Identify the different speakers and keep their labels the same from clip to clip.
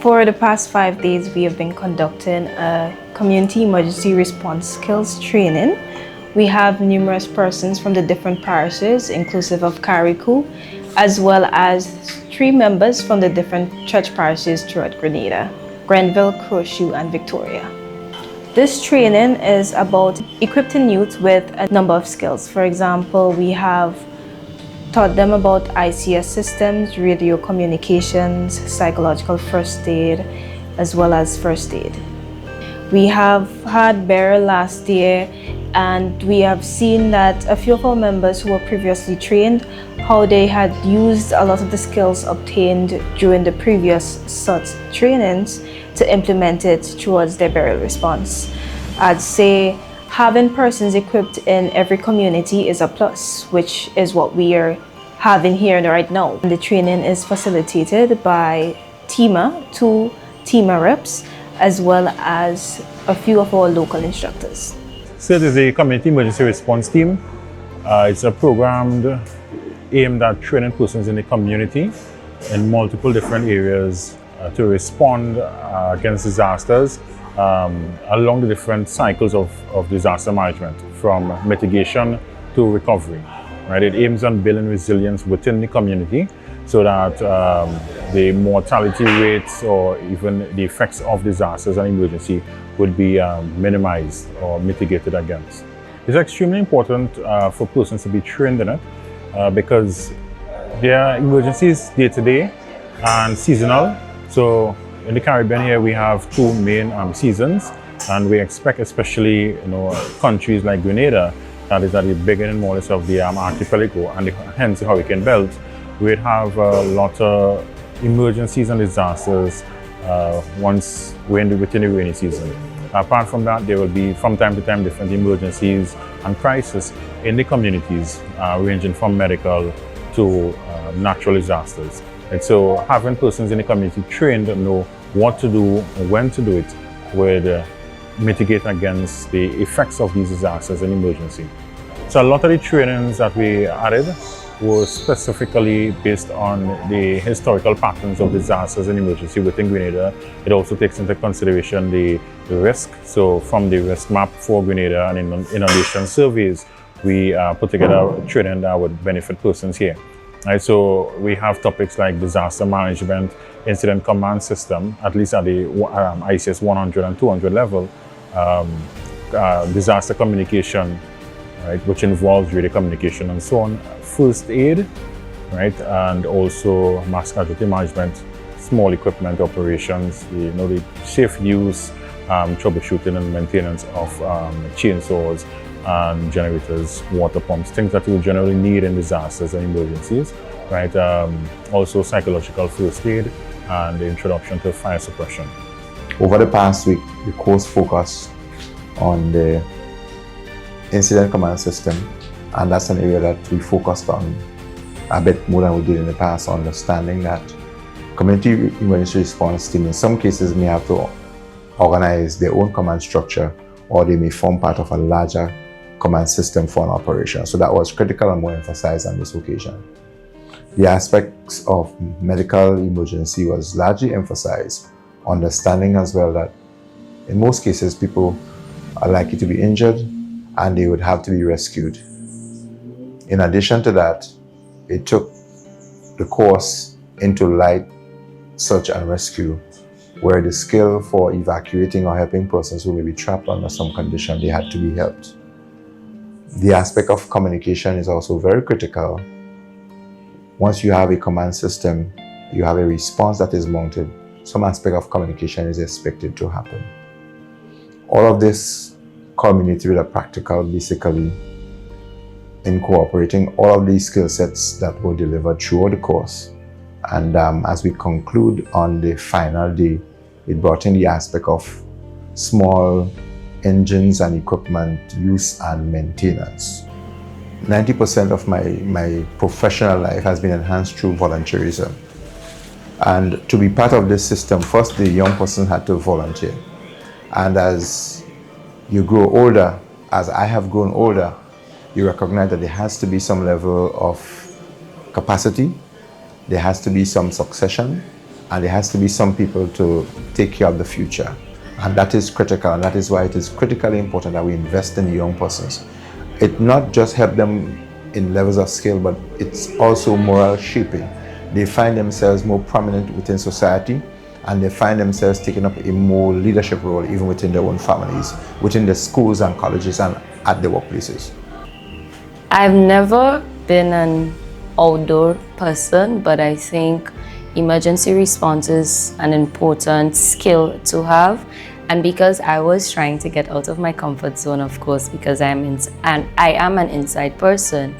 Speaker 1: For the past 5 days, we have been conducting a community emergency response skills training. We have numerous persons from the different parishes, inclusive of Carico, as well as 3 members from the different church parishes throughout Grenada: Grenville, Crowshoe, and Victoria. This training is about equipping youth with a number of skills. For example, we have taught them about ICS systems, radio communications, psychological first aid, as well as first aid. We have had Bearer last year, and we have seen that a few of our members who were previously trained, how they had used a lot of the skills obtained during the previous such trainings to implement it towards their burial response. I'd say having persons equipped in every community is a plus, which is what we are having here right now. The training is facilitated by TEMA, 2 TEMA reps, as well as a few of our local instructors.
Speaker 2: So it is a community emergency response team. It's a program aimed at training persons in the community in multiple different areas to respond against disasters along the different cycles of disaster management, from mitigation to recovery. Right? It aims on building resilience within the community so that the mortality rates or even the effects of disasters and emergency would be minimized or mitigated against. It's extremely important for persons to be trained in it because there are emergencies day to day and seasonal. So in the Caribbean here we have 2 main seasons, and we expect, especially countries like Grenada, that is at the beginning more or less of the archipelago and hence the hurricane belt, we'd have a lot of emergencies and disasters once we're within the rainy season. Apart from that, there will be from time to time different emergencies and crises in the communities, ranging from medical to natural disasters. And so having persons in the community trained to know what to do, when to do it, would mitigate against the effects of these disasters and emergency. So a lot of the trainings that we added were specifically based on the historical patterns of disasters and emergency within Grenada. It also takes into consideration the risk. So from the risk map for Grenada and inundation surveys, we put together a training that would benefit persons here. Right, so we have topics like disaster management, incident command system, at least at the ICS 100 and 200 level, disaster communication, right, which involves radio communication and so on, first aid, right, and also mass casualty management, small equipment operations, the safe use, troubleshooting and maintenance of chainsaws and generators, water pumps, things that you generally need in disasters and emergencies, right? Also psychological first aid and the introduction to fire suppression.
Speaker 3: Over the past week, the course focused on the incident command system, and that's an area that we focused on a bit more than we did in the past, understanding that community emergency response team in some cases may have to organize their own command structure, or they may form part of a larger command system for an operation. So that was critical and more emphasized on this occasion. The aspects of medical emergency was largely emphasized, understanding as well that in most cases people are likely to be injured and they would have to be rescued. In addition to that, it took the course into light search and rescue, where the skill for evacuating or helping persons who may be trapped under some condition, they had to be helped. The aspect of communication is also very critical. Once you have a command system, you have a response that is mounted, some aspect of communication is expected to happen. All of this culminated with a practical, basically incorporating all of these skill sets that were delivered throughout the course. And as we conclude on the final day, it brought in the aspect of small engines and equipment use and maintenance. 90% of my professional life has been enhanced through volunteerism. And to be part of this system, first the young person had to volunteer. And as you grow older, as I have grown older, you recognize that there has to be some level of capacity, there has to be some succession, and there has to be some people to take care of the future. And that is critical, and that is why it is critically important that we invest in the young persons. It not just help them in levels of skill, but it's also moral shaping. They find themselves more prominent within society, and they find themselves taking up a more leadership role even within their own families, within the schools and colleges and at the workplaces.
Speaker 4: I've never been an outdoor person, but I think emergency response is an important skill to have. And because I was trying to get out of my comfort zone, of course, because I am an inside person,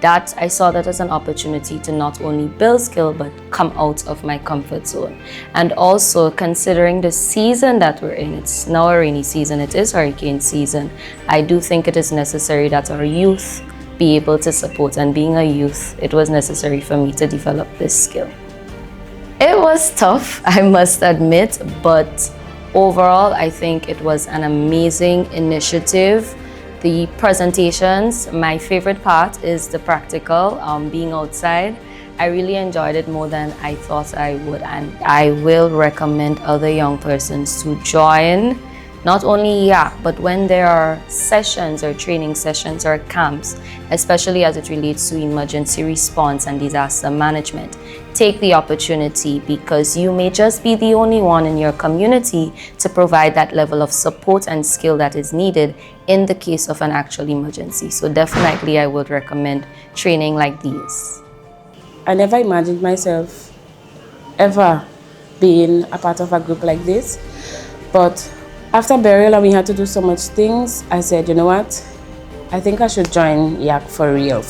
Speaker 4: that I saw that as an opportunity to not only build skill, but come out of my comfort zone. And also considering the season that we're in, it's now a rainy season, it is hurricane season, I do think it is necessary that our youth be able to support. And being a youth, it was necessary for me to develop this skill. It was tough, I must admit, but overall, I think it was an amazing initiative. The presentations, my favorite part is the practical, being outside. I really enjoyed it more than I thought I would, and I will recommend other young persons to join, not only YAC, but when there are sessions or training sessions or camps, especially as it relates to emergency response and disaster management. Take the opportunity, because you may just be the only one in your community to provide that level of support and skill that is needed in the case of an actual emergency. So definitely I would recommend training like these.
Speaker 5: I never imagined myself ever being a part of a group like this, but after burial and we had to do so much things, I said, you know what, I think I should join YAC for real.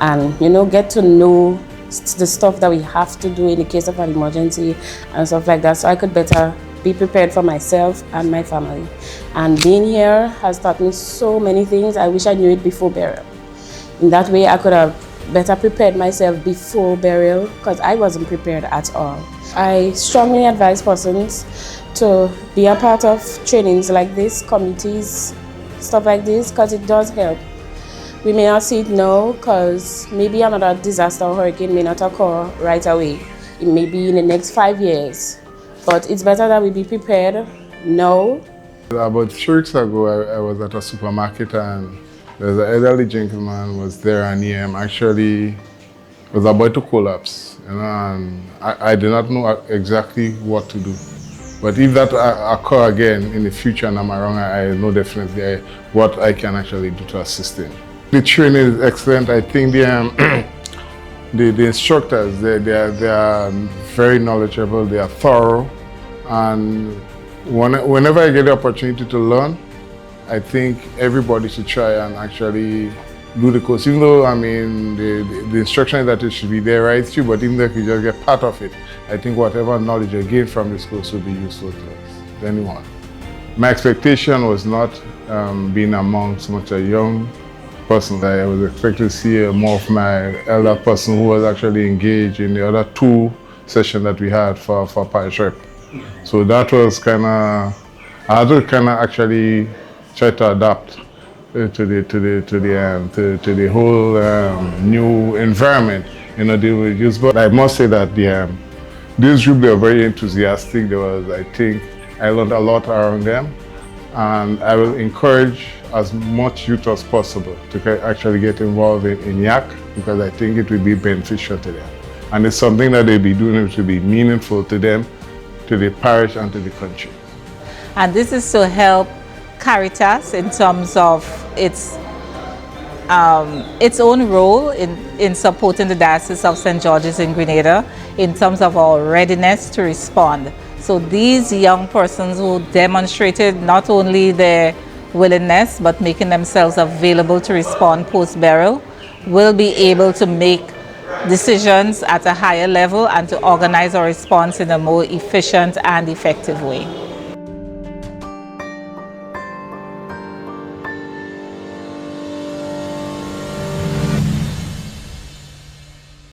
Speaker 5: And get to know the stuff that we have to do in the case of an emergency and stuff like that, so I could better be prepared for myself and my family. And being here has taught me so many things. I wish I knew it before burial. In that way, I could have better prepared myself before burial, because I wasn't prepared at all. I strongly advise persons to be a part of trainings like this, committees, stuff like this, because it does help. We may not see it now, because maybe another disaster or hurricane may not occur right away. It may be in the next 5 years. But it's better that we be prepared now.
Speaker 6: About 3 weeks ago, I was at a supermarket, and there's an elderly gentleman was there, and he actually was about to collapse. And I did not know exactly what to do. But if that occur again in the future and I'm around, I know definitely what I can actually do to assist him. The training is excellent. I think the instructors, they are very knowledgeable, they are thorough, and whenever I get the opportunity to learn, I think everybody should try and actually do the course. Even though, I mean, the instruction is that it should be there right through, but even if you just get part of it, I think whatever knowledge you gain from this course will be useful to anyone. My expectation was not being among so much a young person. I was expecting to see more of my elder person who was actually engaged in the other 2 sessions that we had for parish rep. So that was I had to actually try to adapt to the whole new environment, they were used. But I must say that this group, they were very enthusiastic. I think I learned a lot around them, and I will encourage as much youth as possible to actually get involved in YAC, because I think it will be beneficial to them. And it's something that they'll be doing which will be meaningful to them, to the parish and to the country.
Speaker 7: And this is to help Caritas in terms of its own role in supporting the Diocese of St. George's in Grenada in terms of our readiness to respond. So these young persons who demonstrated not only their willingness but making themselves available to respond post-burial will be able to make decisions at a higher level and to organize our response in a more efficient and effective way.